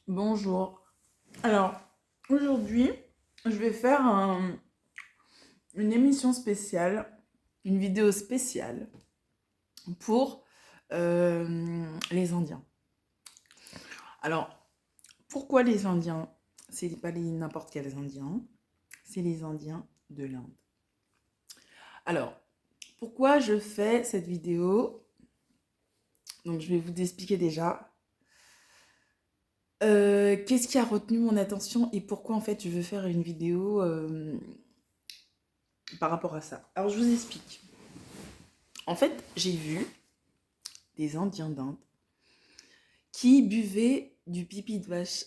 Bonjour. Alors, aujourd'hui, je vais faire une émission spéciale, une vidéo spéciale pour les Indiens. Alors, pourquoi les Indiens? C'est pas n'importe quels Indiens, c'est les Indiens de l'Inde. Alors, pourquoi je fais cette vidéo? Donc, je vais vous expliquer déjà. Qu'est-ce qui a retenu mon attention et pourquoi en fait je veux faire une vidéo par rapport à ça. Alors, je vous explique. En fait, j'ai vu des Indiens d'Inde qui buvaient du pipi de vache.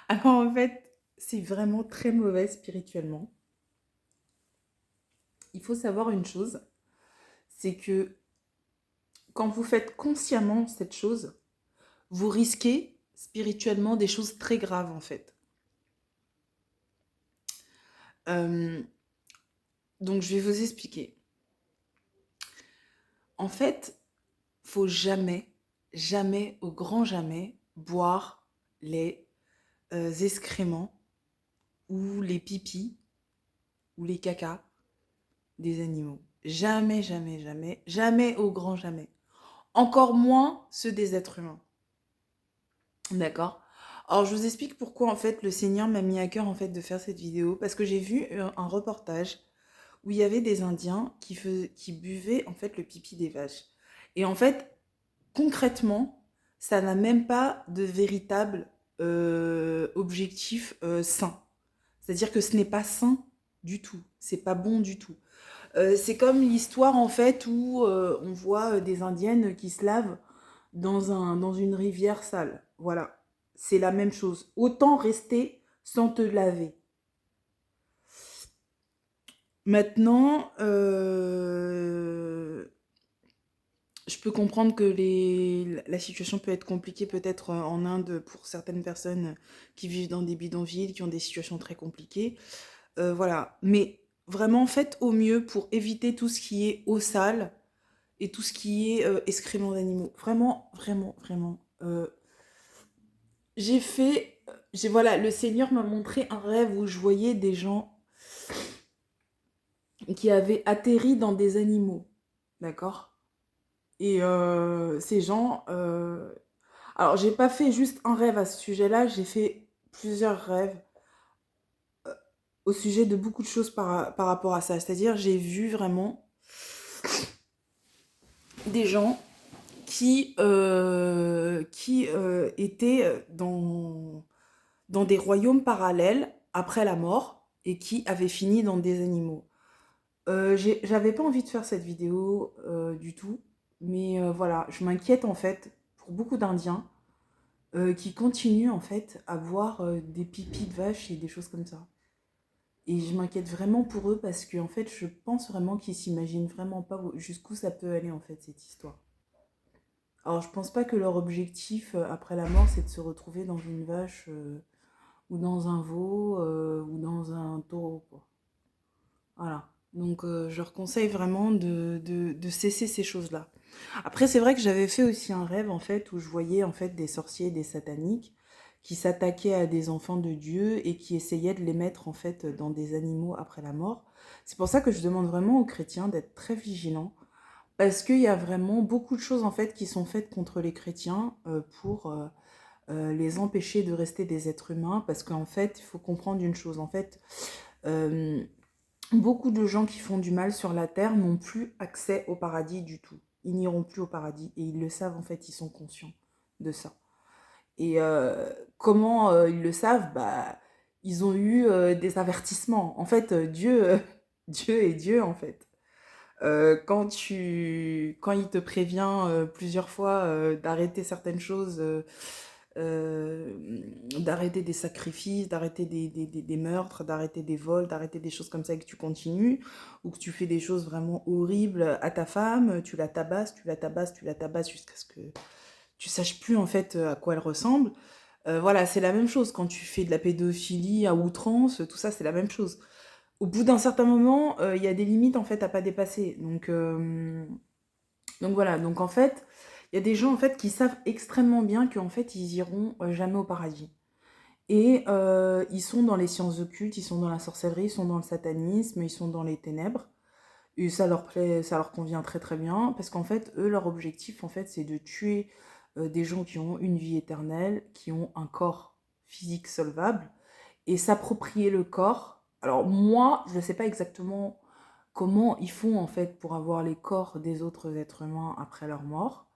Alors en fait, c'est vraiment très mauvais spirituellement. Il faut savoir une chose, c'est que quand vous faites consciemment cette chose, vous risquez spirituellement des choses très graves en fait. Euh, donc je vais vous expliquer. En fait, faut jamais, jamais, au grand jamais, boire les excréments ou les pipis ou les cacas des animaux. Jamais, jamais, jamais, jamais au grand jamais. Encore moins ceux des êtres humains. D'accord? Alors je vous explique pourquoi en fait le Seigneur m'a mis à cœur en fait de faire cette vidéo parce que j'ai vu un reportage où il y avait des Indiens qui buvaient en fait le pipi des vaches. Et en fait, concrètement, ça n'a même pas de véritable objectif sain. C'est-à-dire que ce n'est pas sain du tout. C'est pas bon du tout. C'est comme l'histoire en fait où on voit des indiennes qui se lavent dans une rivière sale. Voilà, c'est la même chose. Autant rester sans te laver. Maintenant, je peux comprendre que la situation peut être compliquée peut-être en Inde pour certaines personnes qui vivent dans des bidonvilles, qui ont des situations très compliquées. Voilà, mais vraiment faites au mieux pour éviter tout ce qui est eau sale et tout ce qui est excréments d'animaux. Vraiment, vraiment, vraiment. Voilà, le Seigneur m'a montré un rêve où je voyais des gens qui avaient atterri dans des animaux, d'accord? Et ces gens, alors j'ai pas fait juste un rêve à ce sujet-là, j'ai fait plusieurs rêves au sujet de beaucoup de choses par rapport à ça. C'est-à-dire, j'ai vu vraiment des gens qui étaient dans des royaumes parallèles après la mort et qui avaient fini dans des animaux. J'avais pas envie de faire cette vidéo du tout, mais voilà, je m'inquiète en fait pour beaucoup d'Indiens qui continuent en fait à boire des pipis de vache et des choses comme ça. Et je m'inquiète vraiment pour eux parce que en fait, je pense vraiment qu'ils s'imaginent vraiment pas jusqu'où ça peut aller en fait cette histoire. Alors, je pense pas que leur objectif après la mort, c'est de se retrouver dans une vache ou dans un veau ou dans un taureau, quoi. Voilà. Donc, je leur conseille vraiment de cesser ces choses-là. Après, c'est vrai que j'avais fait aussi un rêve, en fait, où je voyais, en fait, des sorciers et des sataniques qui s'attaquaient à des enfants de Dieu et qui essayaient de les mettre, en fait, dans des animaux après la mort. C'est pour ça que je demande vraiment aux chrétiens d'être très vigilants parce qu'il y a vraiment beaucoup de choses en fait qui sont faites contre les chrétiens pour les empêcher de rester des êtres humains. Parce qu'en fait, il faut comprendre une chose. En fait, euh, beaucoup de gens qui font du mal sur la terre n'ont plus accès au paradis du tout. Ils n'iront plus au paradis et ils le savent en fait. Ils sont conscients de ça. Et comment ils le savent? Bah, ils ont eu des avertissements. En fait, Dieu est Dieu en fait. Quand il te prévient plusieurs fois d'arrêter certaines choses, d'arrêter des sacrifices, d'arrêter des meurtres, d'arrêter des vols, d'arrêter des choses comme ça et que tu continues, ou que tu fais des choses vraiment horribles à ta femme, tu la tabasses, tu la tabasses, tu la tabasses jusqu'à ce que tu saches plus en fait à quoi elle ressemble. Voilà, c'est la même chose quand tu fais de la pédophilie à outrance, tout ça c'est la même chose. Au bout d'un certain moment, il y a des limites en fait à pas dépasser. Donc voilà, donc en fait, il y a des gens, en fait, qui savent extrêmement bien qu'en fait, ils iront jamais au paradis. Et ils sont dans les sciences occultes, ils sont dans la sorcellerie, ils sont dans le satanisme, ils sont dans les ténèbres. Et ça leur plaît, ça leur convient très très bien, parce qu'en fait, eux, leur objectif, en fait, c'est de tuer des gens qui ont une vie éternelle, qui ont un corps physique solvable, et s'approprier le corps. Alors moi, je ne sais pas exactement comment ils font, en fait, pour avoir les corps des autres êtres humains après leur mort,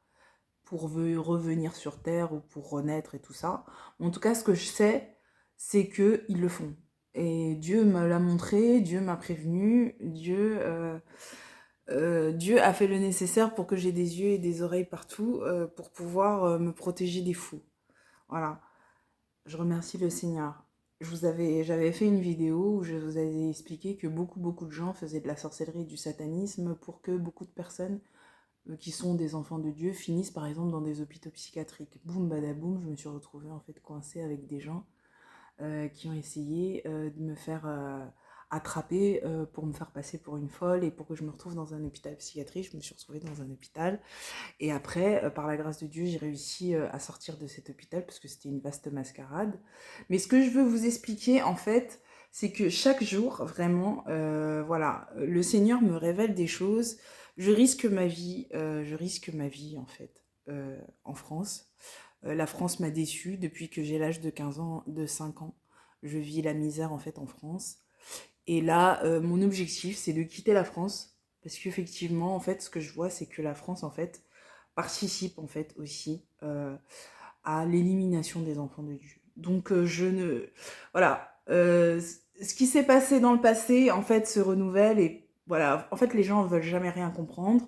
pour revenir sur Terre ou pour renaître et tout ça. En tout cas, ce que je sais, c'est qu'ils le font. Et Dieu me l'a montré, Dieu m'a prévenu, Dieu a fait le nécessaire pour que j'ai des yeux et des oreilles partout pour pouvoir me protéger des fous. Voilà, je remercie le Seigneur. J'avais fait une vidéo où je vous avais expliqué que beaucoup de gens faisaient de la sorcellerie et du satanisme pour que beaucoup de personnes qui sont des enfants de Dieu finissent par exemple dans des hôpitaux psychiatriques. Boum badaboum, je me suis retrouvée en fait coincée avec des gens qui ont essayé de me faire attraper pour me faire passer pour une folle et pour que je me retrouve dans un hôpital psychiatrique. Je me suis retrouvée dans un hôpital et après, par la grâce de Dieu, j'ai réussi à sortir de cet hôpital parce que c'était une vaste mascarade. Mais ce que je veux vous expliquer en fait, c'est que chaque jour, vraiment, voilà, le Seigneur me révèle des choses. Je risque ma vie en fait en France. La France m'a déçue depuis que j'ai l'âge de 15 ans, de 5 ans. Je vis la misère en fait en France. Et là, mon objectif, c'est de quitter la France. Parce qu'effectivement, en fait, ce que je vois, c'est que la France, en fait, participe, en fait, aussi à l'élimination des enfants de Dieu. Donc, je ne... Voilà. Ce qui s'est passé dans le passé, en fait, se renouvelle. Et voilà. En fait, les gens ne veulent jamais rien comprendre.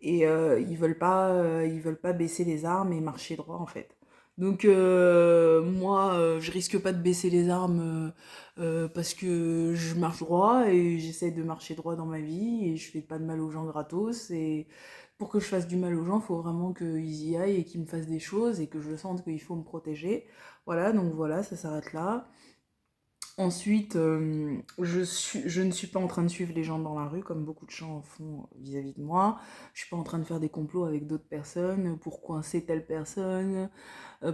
Et ils veulent pas baisser les armes et marcher droit en fait. Donc moi, je risque pas de baisser les armes parce que je marche droit et j'essaie de marcher droit dans ma vie et je fais pas de mal aux gens gratos. Et pour que je fasse du mal aux gens, il faut vraiment qu'ils y aillent et qu'ils me fassent des choses et que je sente qu'il faut me protéger. Voilà, donc voilà, ça s'arrête là. Ensuite, je ne suis pas en train de suivre les gens dans la rue, comme beaucoup de gens en font vis-à-vis de moi. Je suis pas en train de faire des complots avec d'autres personnes pour coincer telle personne,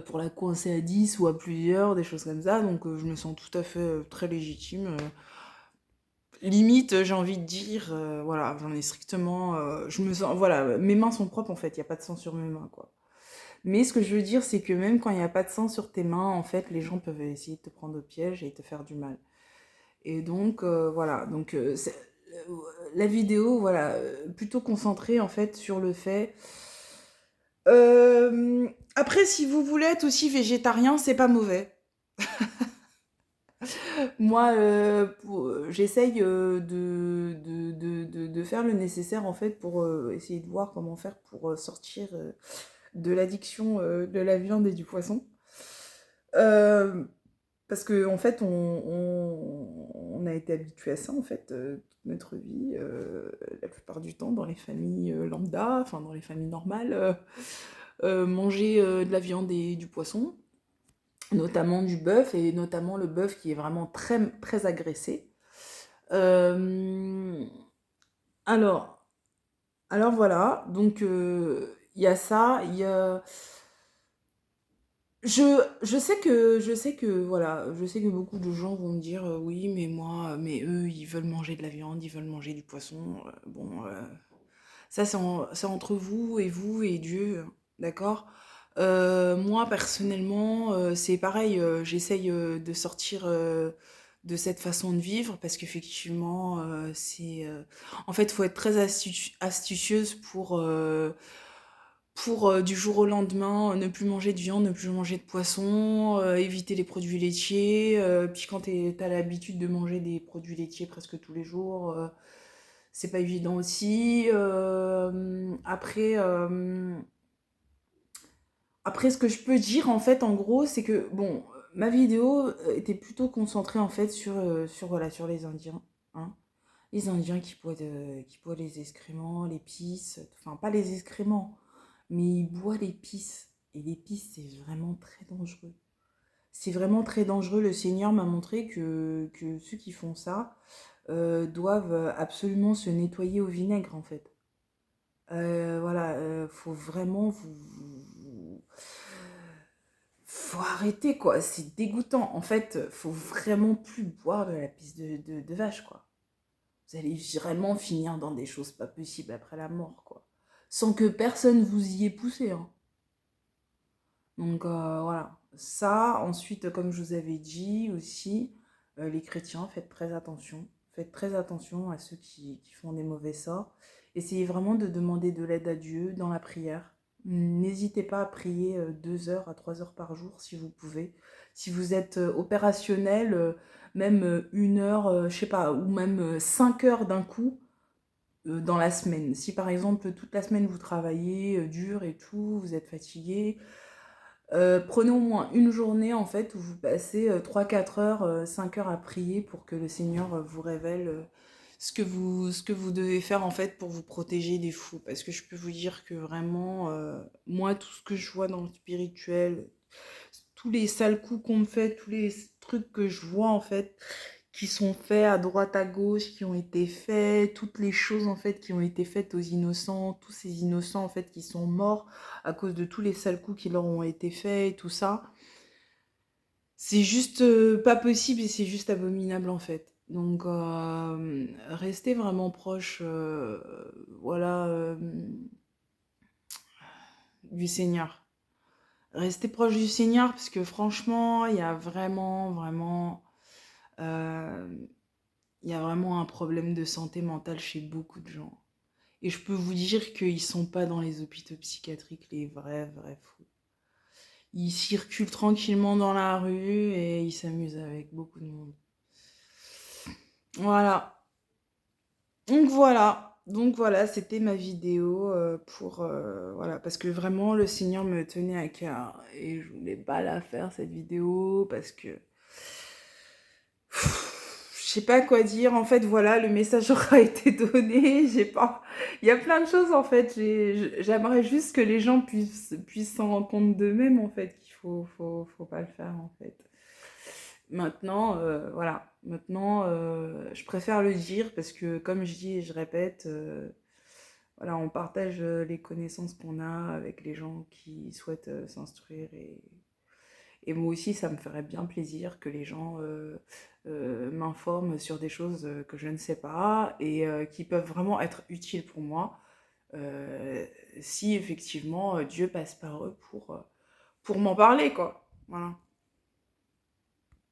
pour la coincer à 10 ou à plusieurs, des choses comme ça. Donc je me sens tout à fait très légitime. Limite, j'ai envie de dire, voilà, j'en ai strictement... je me sens, voilà, mes mains sont propres en fait, il n'y a pas de sang sur mes mains, quoi. Mais ce que je veux dire, c'est que même quand il n'y a pas de sang sur tes mains, en fait, les gens peuvent essayer de te prendre au piège et te faire du mal. Et donc, voilà. Donc, la vidéo, voilà, plutôt concentrée en fait sur le fait. Après, si vous voulez être aussi végétarien, c'est pas mauvais. Moi, j'essaye de faire le nécessaire en fait pour essayer de voir comment faire pour sortir de l'addiction de la viande et du poisson. Euh, Parce que en fait, on a été habitué à ça en fait toute notre vie, la plupart du temps dans les familles lambda, enfin dans les familles normales, manger de la viande et du poisson, notamment du bœuf et notamment le bœuf qui est vraiment très très agressé. Euh, alors, alors voilà, donc il y a ça, il y a voilà, je sais que beaucoup de gens vont me dire oui, mais moi, mais eux, ils veulent manger de la viande, ils veulent manger du poisson. Bon, ça, c'est entre vous et Dieu, d'accord? Moi, personnellement, c'est pareil, j'essaye de sortir de cette façon de vivre parce qu'effectivement, en fait, il faut être très astucieuse pour du jour au lendemain ne plus manger de viande, ne plus manger de poisson, éviter les produits laitiers. Puis quand t'as l'habitude de manger des produits laitiers presque tous les jours, c'est pas évident aussi. Après, ce que je peux dire en fait, en gros, c'est que bon, ma vidéo était plutôt concentrée en fait voilà, sur les Indiens, hein. Les Indiens qui boivent les excréments, les pisses, enfin pas les excréments, mais ils boivent les pisses. Et les pisses, c'est vraiment très dangereux. C'est vraiment très dangereux. Le Seigneur m'a montré que ceux qui font ça doivent absolument se nettoyer au vinaigre, en fait. Voilà, faut vraiment faut arrêter, quoi. C'est dégoûtant. En fait, faut vraiment plus boire de la pisse de vache, quoi. Vous allez vraiment finir dans des choses pas possibles après la mort, quoi. Sans que personne vous y ait poussé, hein. Donc voilà. Ça, ensuite, comme je vous avais dit aussi, les chrétiens, faites très attention. Faites très attention à ceux qui font des mauvais sorts. Essayez vraiment de demander de l'aide à Dieu dans la prière. N'hésitez pas à prier 2 heures à 3 heures par jour si vous pouvez. Si vous êtes opérationnel, même 1 heure, je sais pas, ou même 5 heures d'un coup dans la semaine. Si par exemple toute la semaine vous travaillez dur et tout, vous êtes fatigué, prenez au moins une journée en fait où vous passez 3-4 heures, 5 heures à prier pour que le Seigneur vous révèle ce que vous devez faire en fait pour vous protéger des fous. Parce que je peux vous dire que vraiment, moi tout ce que je vois dans le spirituel, tous les sales coups qu'on me fait, tous les trucs que je vois en fait, qui sont faits à droite à gauche, qui ont été faits, toutes les choses en fait qui ont été faites aux innocents, tous ces innocents en fait qui sont morts à cause de tous les sales coups qui leur ont été faits et tout ça. C'est juste pas possible et c'est juste abominable en fait. Donc restez vraiment proche, voilà, du Seigneur. Restez proche du Seigneur parce que franchement, il y a vraiment, vraiment, euh, il y a vraiment un problème de santé mentale chez beaucoup de gens. Et je peux vous dire qu'ils sont pas dans les hôpitaux psychiatriques, les vrais, vrais fous. Ils circulent tranquillement dans la rue et ils s'amusent avec beaucoup de monde. Voilà. Donc voilà, c'était ma vidéo pour voilà parce que vraiment le Seigneur me tenait à cœur et je voulais pas la faire cette vidéo parce que je sais pas quoi dire. En fait, voilà, le message aura été donné. J'ai pas, il y a plein de choses en fait. J'aimerais juste que les gens puissent s'en rendre compte d'eux-mêmes en fait qu'il faut pas le faire en fait. Maintenant, voilà. Maintenant, je préfère le dire parce que, comme je dis et je répète, voilà, on partage les connaissances qu'on a avec les gens qui souhaitent s'instruire et moi aussi, ça me ferait bien plaisir que les gens m'informent sur des choses que je ne sais pas et qui peuvent vraiment être utiles pour moi euh, si effectivement Dieu passe par eux pour m'en parler, quoi. Voilà.